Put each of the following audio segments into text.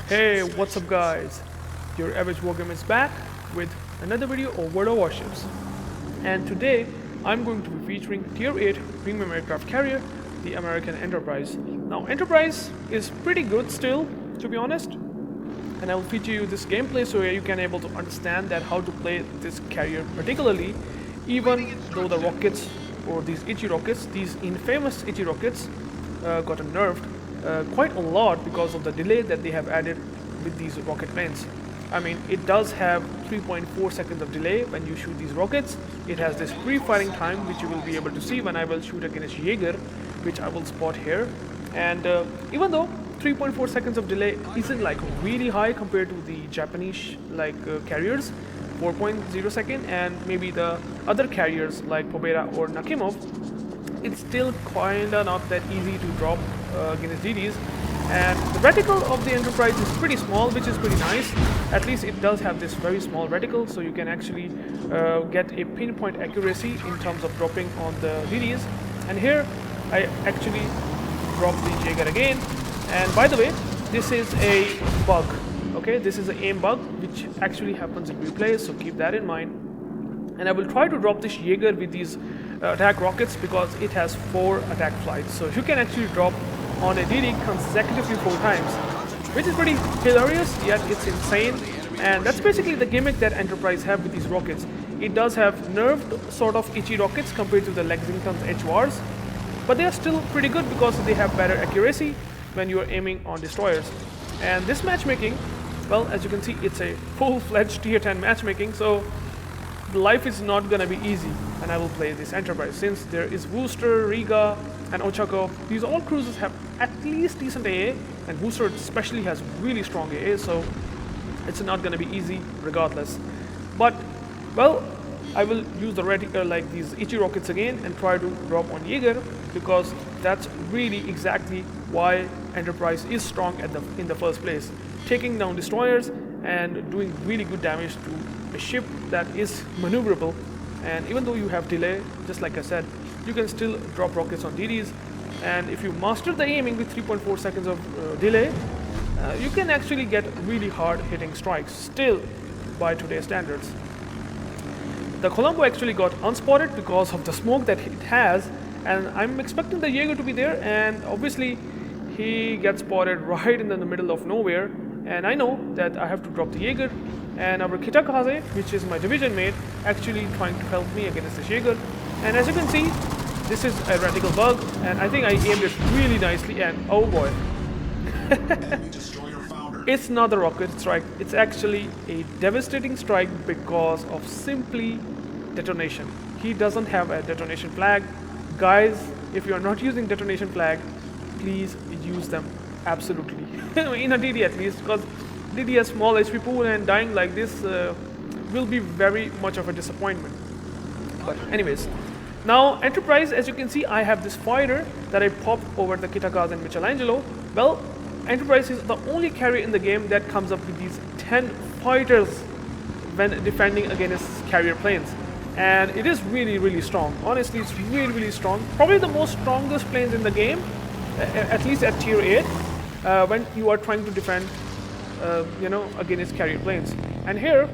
Hey, what's up guys? UrAvgWarGamer is back with another video of World of Warships. And today I'm going to be featuring Tier 8 premium aircraft carrier, the American Enterprise. Now Enterprise is pretty good still, to be honest. And I will feature you this gameplay so you can able to understand that how to play this carrier particularly, even though the rockets or these itchy rockets, these infamous itchy rockets got nerfed quite a lot because of the delay that they have added with these rocket planes. I mean, it does have 3.4 seconds of delay when you shoot these rockets. It has this pre-firing time which you will be able to see when I will shoot against Jaeger, which I will spot here. And even though 3.4 seconds of delay isn't like really high compared to the Japanese carriers, 4.0 second, and maybe the other carriers like Pobeda or Nakimov, it's still kinda not that easy to drop against DDs. And the reticle of the Enterprise is pretty small, which is pretty nice. At least it does have this very small reticle, so you can actually get a pinpoint accuracy in terms of dropping on the DDs. And here I actually dropped the Jaeger again. And by the way, this is a bug. Okay, this is an aim bug which actually happens in replays, so keep that in mind. And I will try to drop this Jaeger with these attack rockets because it has 4 attack flights. So you can actually drop on a DD consecutively 4 times, which is pretty hilarious, yet it's insane. And that's basically the gimmick that Enterprise have with these rockets. It does have nerfed sort of itchy rockets compared to the Lexington's HVARs, but they are still pretty good because they have better accuracy when you are aiming on destroyers. And this matchmaking, well, as you can see, it's a full-fledged Tier 10 matchmaking, so life is not gonna be easy when I will play this Enterprise, since there is Wooster, Riga, and Ochakov. These all cruisers have at least decent AA, and Wooster especially has really strong AA, so it's not gonna be easy regardless. But, well, I will use the these itchy rockets again and try to drop on Jaeger, because that's really exactly why Enterprise is strong in the first place, taking down destroyers and doing really good damage to a ship that is maneuverable. And even though you have delay, just like I said, you can still drop rockets on DDs. And if you master the aiming with 3.4 seconds of delay, you can actually get really hard hitting strikes still by today's standards. The Colombo actually got unspotted because of the smoke that it has, and I'm expecting the Jaeger to be there, and obviously he gets spotted right in the middle of nowhere. And I know that I have to drop the Jaeger, and our Kitakaze, which is my division mate, actually trying to help me against the Jaeger. And as you can see, this is a reticle bug, and I think I aimed it really nicely, and oh boy. It's not a rocket strike, it's actually a devastating strike because of simply detonation. He doesn't have a detonation flag. Guys, if you are not using detonation flag, please use them, absolutely. In a DD at least, because DD has small HP pool and dying like this will be very much of a disappointment. But anyways, now Enterprise, as you can see, I have this fighter that I popped over the Kitakaze and Michelangelo. Well, Enterprise is the only carrier in the game that comes up with these 10 fighters when defending against carrier planes. And it is really, really strong. Honestly, it's really, really strong. Probably the most strongest planes in the game, at least at Tier 8, when you are trying to defend, against carrier planes. And here,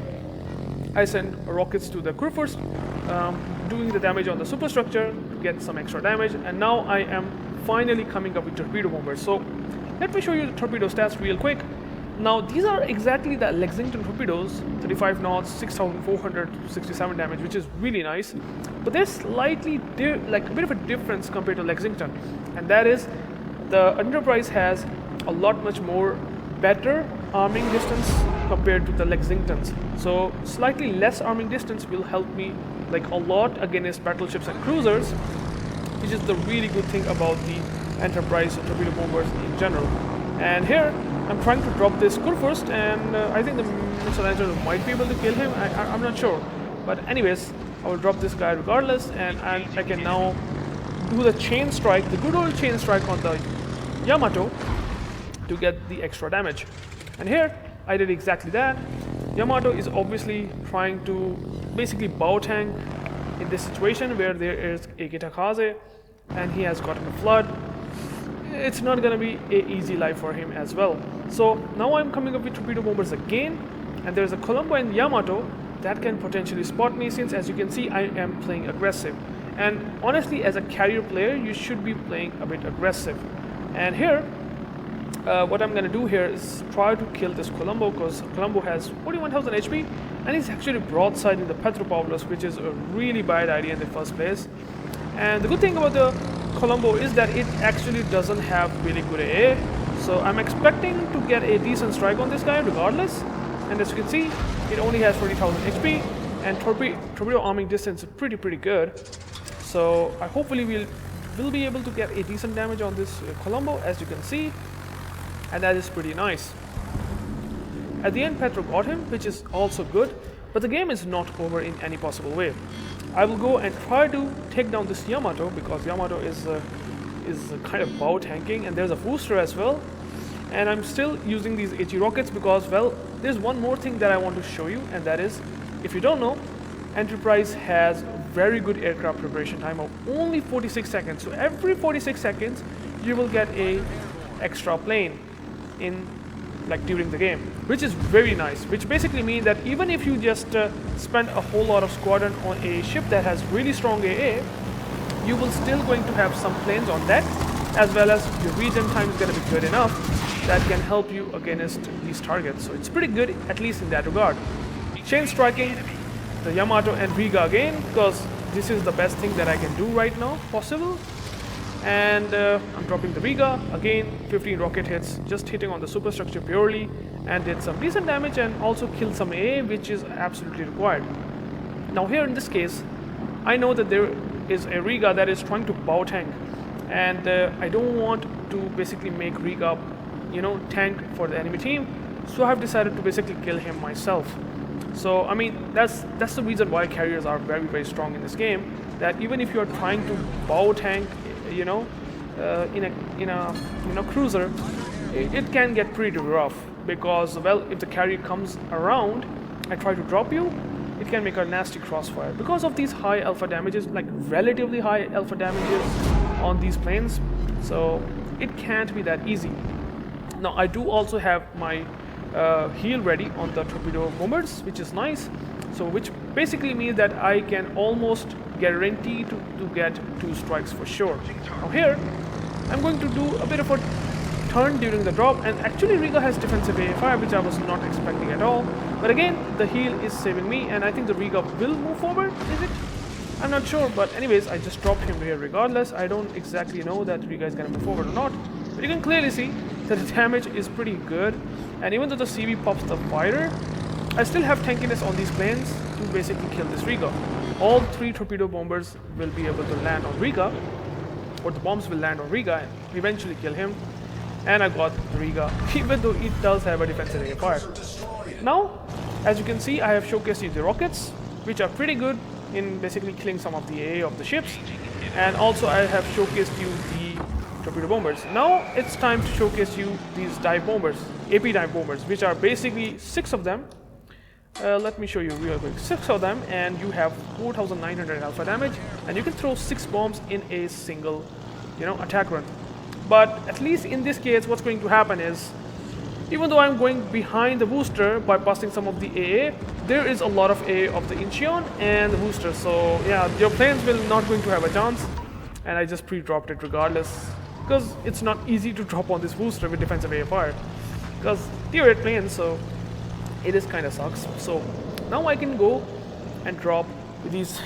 I send rockets to the crew first, doing the damage on the superstructure to get some extra damage. And now I am finally coming up with torpedo bombers. So let me show you the torpedo stats real quick. Now these are exactly the Lexington torpedoes, 35 knots, 6,467 damage, which is really nice. But there's slightly a bit of a difference compared to Lexington, and that is the Enterprise has a lot much more better arming distance compared to the Lexingtons. So slightly less arming distance will help me like a lot against battleships and cruisers, which is the really good thing about the Enterprise torpedo bombers in general. And here I'm trying to drop this crew first, and I think the Michelangelo might be able to kill him. I'm not sure, but anyways, I will drop this guy regardless, and I can now do the chain strike, the good old chain strike on the Yamato to get the extra damage. And here I did exactly that. Yamato is obviously trying to basically bow tank in this situation where there is a Kitakaze and he has gotten a flood. it's not gonna be an easy life for him as well. So now I'm coming up with torpedo bombers again, and there's a Colombo and Yamato that can potentially spot me, since as you can see I am playing aggressive. And honestly, as a carrier player, you should be playing a bit aggressive. And here, what I'm gonna do here is try to kill this Colombo, because Colombo has 41,000 HP and he's actually broadsiding the Petropavlos, which is a really bad idea in the first place. And the good thing about the Colombo is that it actually doesn't have really good AA, so I'm expecting to get a decent strike on this guy regardless. And as you can see, it only has 40,000 HP, and torpedo arming distance is pretty good. So I hopefully will be able to get a decent damage on this Colombo, as you can see, and that is pretty nice. At the end, Petro got him, which is also good, but the game is not over in any possible way. I will go and try to take down this Yamato, because Yamato is kind of bow tanking, and there's a booster as well. And I'm still using these HE rockets because, well, there's one more thing that I want to show you, and that is, if you don't know, Enterprise has very good aircraft preparation time of only 46 seconds. So every 46 seconds you will get a extra plane in during the game, which is very nice, which basically means that even if you just spend a whole lot of squadron on a ship that has really strong AA, you will still going to have some planes on that, as well as your regen time is going to be good enough that can help you against these targets. So it's pretty good, at least in that regard. Chain striking the Yamato and Riga again, because this is the best thing that I can do right now possible. And I'm dropping the Riga again, 15 rocket hits, just hitting on the superstructure purely, and did some decent damage and also killed some AA, which is absolutely required. Now here in this case, I know that there is a Riga that is trying to bow tank, and I don't want to basically make Riga, tank for the enemy team, so I've decided to basically kill him myself. So I mean, that's the reason why carriers are very strong in this game, that even if you're trying to bow tank in a cruiser, it can get pretty rough, because, well, if the carrier comes around and try to drop you, it can make a nasty crossfire because of these high alpha damages, relatively high alpha damages on these planes. So it can't be that easy. Now I do also have my heal ready on the torpedo bombers, which is nice. So which basically means that I can almost guarantee to get 2 strikes for sure. Now here, I'm going to do a bit of a turn during the drop, and actually Riga has defensive AA5, which I was not expecting at all. But again, the heal is saving me, and I think the Riga will move forward, is it? I'm not sure, but anyways, I just dropped him here regardless. I don't exactly know that Riga is going to move forward or not, but you can clearly see that the damage is pretty good. And even though the CV pops the fighter, I still have tankiness on these planes to basically kill this Riga. All 3 torpedo bombers will be able to land on Riga, or the bombs will land on Riga and eventually kill him. And I got the Riga, even though it does have a defensive AA fire. Now, as you can see, I have showcased you the rockets, which are pretty good in basically killing some of the AA of the ships. And also I have showcased you the torpedo bombers. Now it's time to showcase you these dive bombers, AP dive bombers, which are basically 6 of them. Let me show you real quick. 6 of them, and you have 4,900 alpha damage, and you can throw 6 bombs in a single, attack run. But at least in this case, what's going to happen is, even though I'm going behind the booster by busting some of the AA, there is a lot of AA of the Incheon and the booster. So yeah, your planes will not going to have a chance, and I just pre-dropped it regardless, because it's not easy to drop on this booster with defensive AA fire, because tier 8 planes, so it is kind of sucks. So now I can go and drop these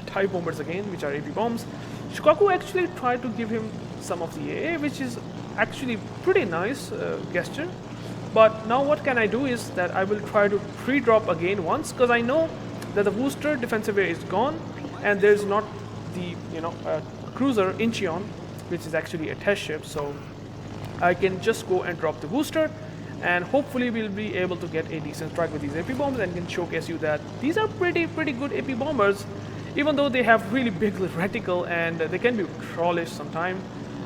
dive bombers again, which are AP bombs. Shikaku actually tried to give him some of the AA, which is actually pretty nice gesture. But now what can I do is that I will try to pre-drop again once, because I know that the booster defensive AA is gone, and there's not the cruiser Incheon, which is actually a test ship. So I can just go and drop the booster, and hopefully we'll be able to get a decent strike with these AP bombs, and can showcase you that these are pretty good AP bombers, even though they have really big reticle and they can be trollish sometimes.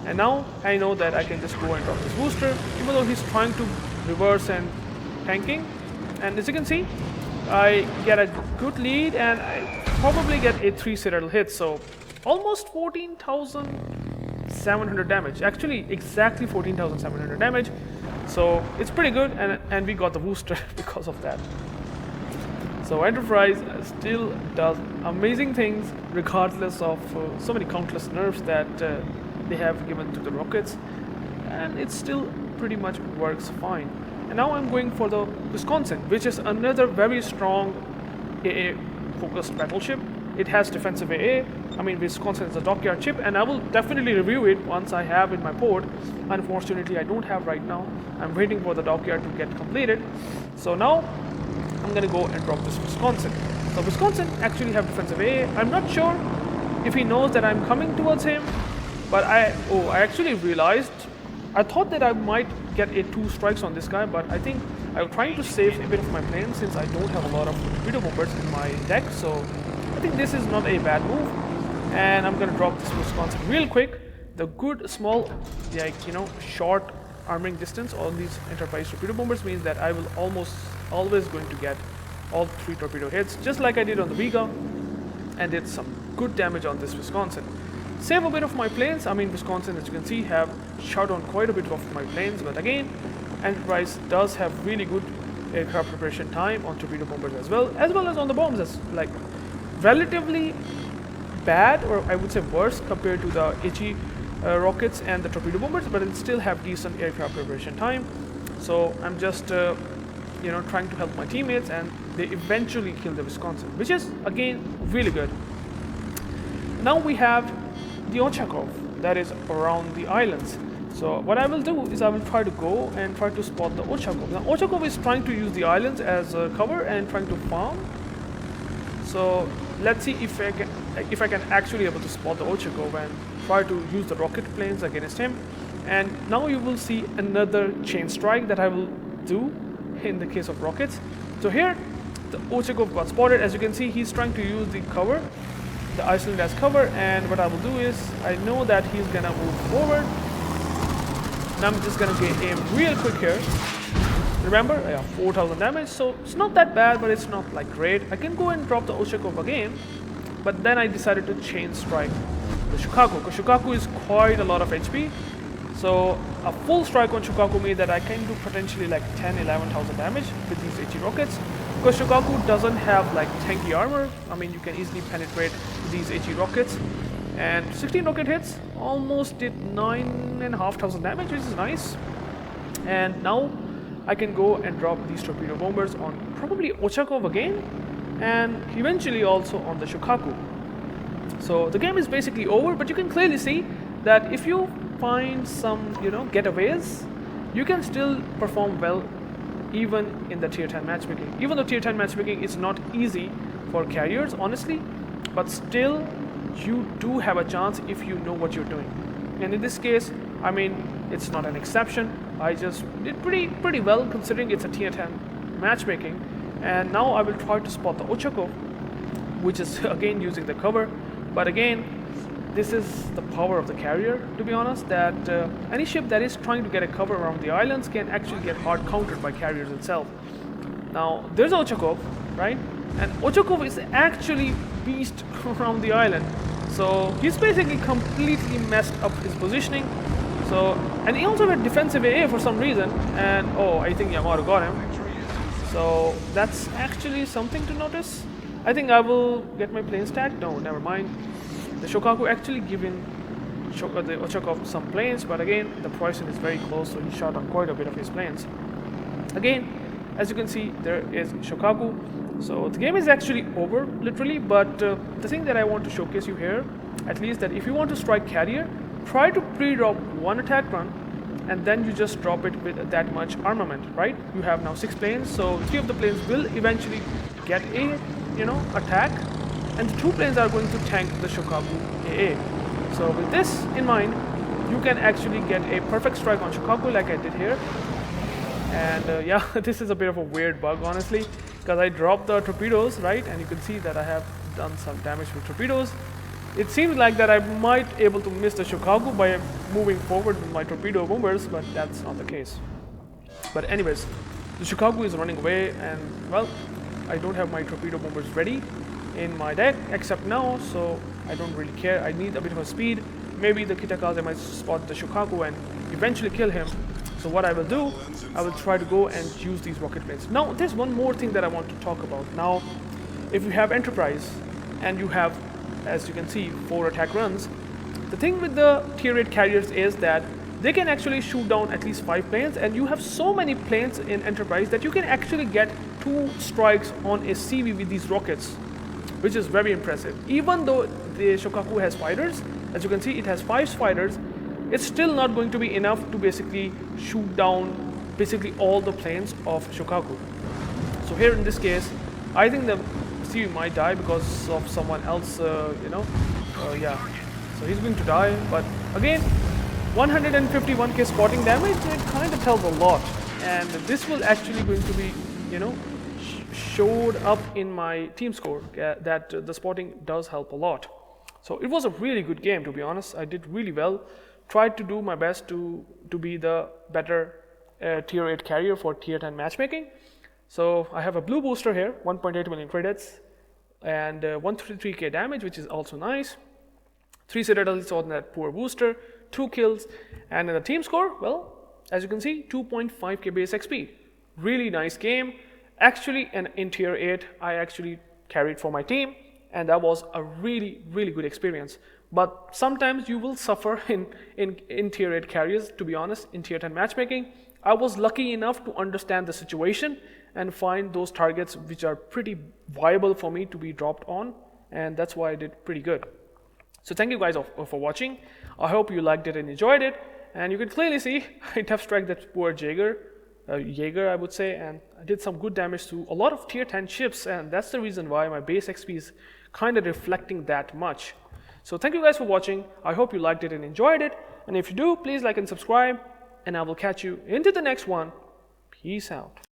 And now I know that I can just go and drop this booster, even though he's trying to reverse and tanking. And as you can see, I get a good lead, and I probably get a 3 citadel hit. So almost 14,000 14,700 damage. Actually, exactly 14,700 damage. So it's pretty good, and we got the booster because of that. So Enterprise still does amazing things regardless of so many countless nerfs that they have given to the rockets, and it still pretty much works fine. And now I'm going for the Wisconsin, which is another very strong AA focused battleship. It has defensive AA. I mean, Wisconsin is a dockyard ship, and I will definitely review it once I have in my port. Unfortunately, I don't have right now. I'm waiting for the dockyard to get completed. So now I'm gonna go and drop this Wisconsin. So Wisconsin actually have defensive AA. I'm not sure if he knows that I'm coming towards him, but I actually realized, I thought that I might get a 2 strikes on this guy, but I think I'm trying to save a bit of my planes since I don't have a lot of torpedo bombers in my deck. So I think this is not a bad move, and I'm gonna drop this Wisconsin real quick. The good small, like, you know, short arming distance on these Enterprise torpedo bombers means that I will almost always going to get all 3 torpedo hits, just like I did on the Vega, and did some good damage on this Wisconsin. Save a bit of my planes. I mean, Wisconsin, as you can see, have shot down quite a bit of my planes, but again, Enterprise does have really good aircraft preparation time on torpedo bombers as well as on the bombs. As like relatively bad, or I would say worse, compared to the HE rockets and the torpedo bombers, but it still have decent aircraft preparation time. So I'm just you know, trying to help my teammates, and they eventually kill the Wisconsin, which is again really good. Now we have the Ochakov that is around the islands. So what I will do is I will try to go and try to spot the Ochakov. Now Ochakov is trying to use the islands as a cover and trying to farm. So let's see if I can actually able to spot the Ochakov and try to use the rocket planes against him. And now you will see another chain strike that I will do in the case of rockets. So here the Ochakov got spotted. As you can see, he's trying to use the cover, the Iceland as cover, and what I will do is I know that he's gonna move forward, and I'm just gonna get aim real quick here. Remember, I have 4,000 damage, so it's not that bad, but it's not like great. I can go and drop the Ochakov again, but then I decided to chain strike the Shukaku, because Shukaku is quite a lot of HP. So a full strike on Shukaku means that I can do potentially like 10,000-11,000 damage with these HE rockets. Because Shukaku doesn't have like tanky armor, I mean, you can easily penetrate these HE rockets. And 16 rocket hits almost did 9,500 damage, which is nice. And now I can go and drop these torpedo bombers on probably Ochakov again, and eventually also on the Shukaku. So the game is basically over, but you can clearly see that if you find some, you know, getaways, you can still perform well even in the tier 10 matchmaking. Even though tier 10 matchmaking is not easy for carriers, honestly, but still you do have a chance if you know what you're doing. And in this case, I mean, it's not an exception. I just did pretty well considering it's a tier 10 matchmaking. And now I will try to spot the Ochakov, which is again using the cover. But again, this is the power of the carrier, to be honest, that any ship that is trying to get a cover around the islands can actually get hard countered by carriers itself. Now, there's Ochakov, right? And Ochakov is actually beast around the island. So he's basically completely messed up his positioning. So, and he also had defensive AA for some reason. And oh, I think Yamato got him. So that's actually something to notice. I think I will get my plane stacked. No, never mind. The Shokaku actually giving the Ochakov some planes, but again, the poison is very close, so he shot on quite a bit of his planes. Again, as you can see, there is Shokaku. So the game is actually over, literally, but the thing that I want to showcase you here, at least, that if you want to strike carrier, try to pre-drop one attack run, and then you just drop it with that much armament, right? You have now 6 planes, so 3 of the planes will eventually get a, you know, attack, and the 2 planes are going to tank the Shokaku AA. So with this in mind, you can actually get a perfect strike on Shokaku like I did here. And yeah, this is a bit of a weird bug, honestly, because I dropped the torpedoes, right? And you can see that I have done some damage with torpedoes. It seems like that I might able to miss the Shokaku by moving forward with my torpedo bombers, but that's not the case. But anyways, the Shokaku is running away, and well, I don't have my torpedo bombers ready in my deck except now, so I don't really care. I need a bit of a speed maybe the Kitakaze might spot the Shokaku and eventually kill him. So what I will do, I will try to go and use these rocket planes. Now there's one more thing that I want to talk about. Now if you have Enterprise and you have, as you can see, 4 attack runs, the thing with the tier 8 carriers is that they can actually shoot down at least 5 planes, and you have so many planes in Enterprise that you can actually get 2 strikes on a CV with these rockets, which is very impressive. Even though the Shokaku has fighters, as you can see it has 5 fighters, it's still not going to be enough to basically shoot down basically all the planes of Shokaku. So here in this case, I think the CV might die because of someone else, yeah. So he's going to die, but again, 151k spotting damage, it kind of tells a lot, and this will actually going to be, showed up in my team score, that the spotting does help a lot. So it was a really good game, to be honest. I did really well, tried to do my best to be the better tier 8 carrier for tier 10 matchmaking. So I have a blue booster here, 1.8 million credits, and 133k damage, which is also nice. 3 citadels on that poor booster, 2 kills, and in the team score, well, as you can see, 2.5k base XP. Really nice game. Actually, in tier 8, I actually carried for my team, and that was a really, really good experience. But sometimes you will suffer in tier 8 carriers, to be honest, in tier 10 matchmaking. I was lucky enough to understand the situation and find those targets which are pretty viable for me to be dropped on, and that's why I did pretty good. So thank you guys for watching. I hope you liked it and enjoyed it. And you can clearly see I tough strike that poor Jaeger, I would say, and I did some good damage to a lot of tier 10 ships, and that's the reason why my base XP is kind of reflecting that much. So thank you guys for watching. I hope you liked it and enjoyed it. And if you do, please like and subscribe, and I will catch you into the next one. Peace out.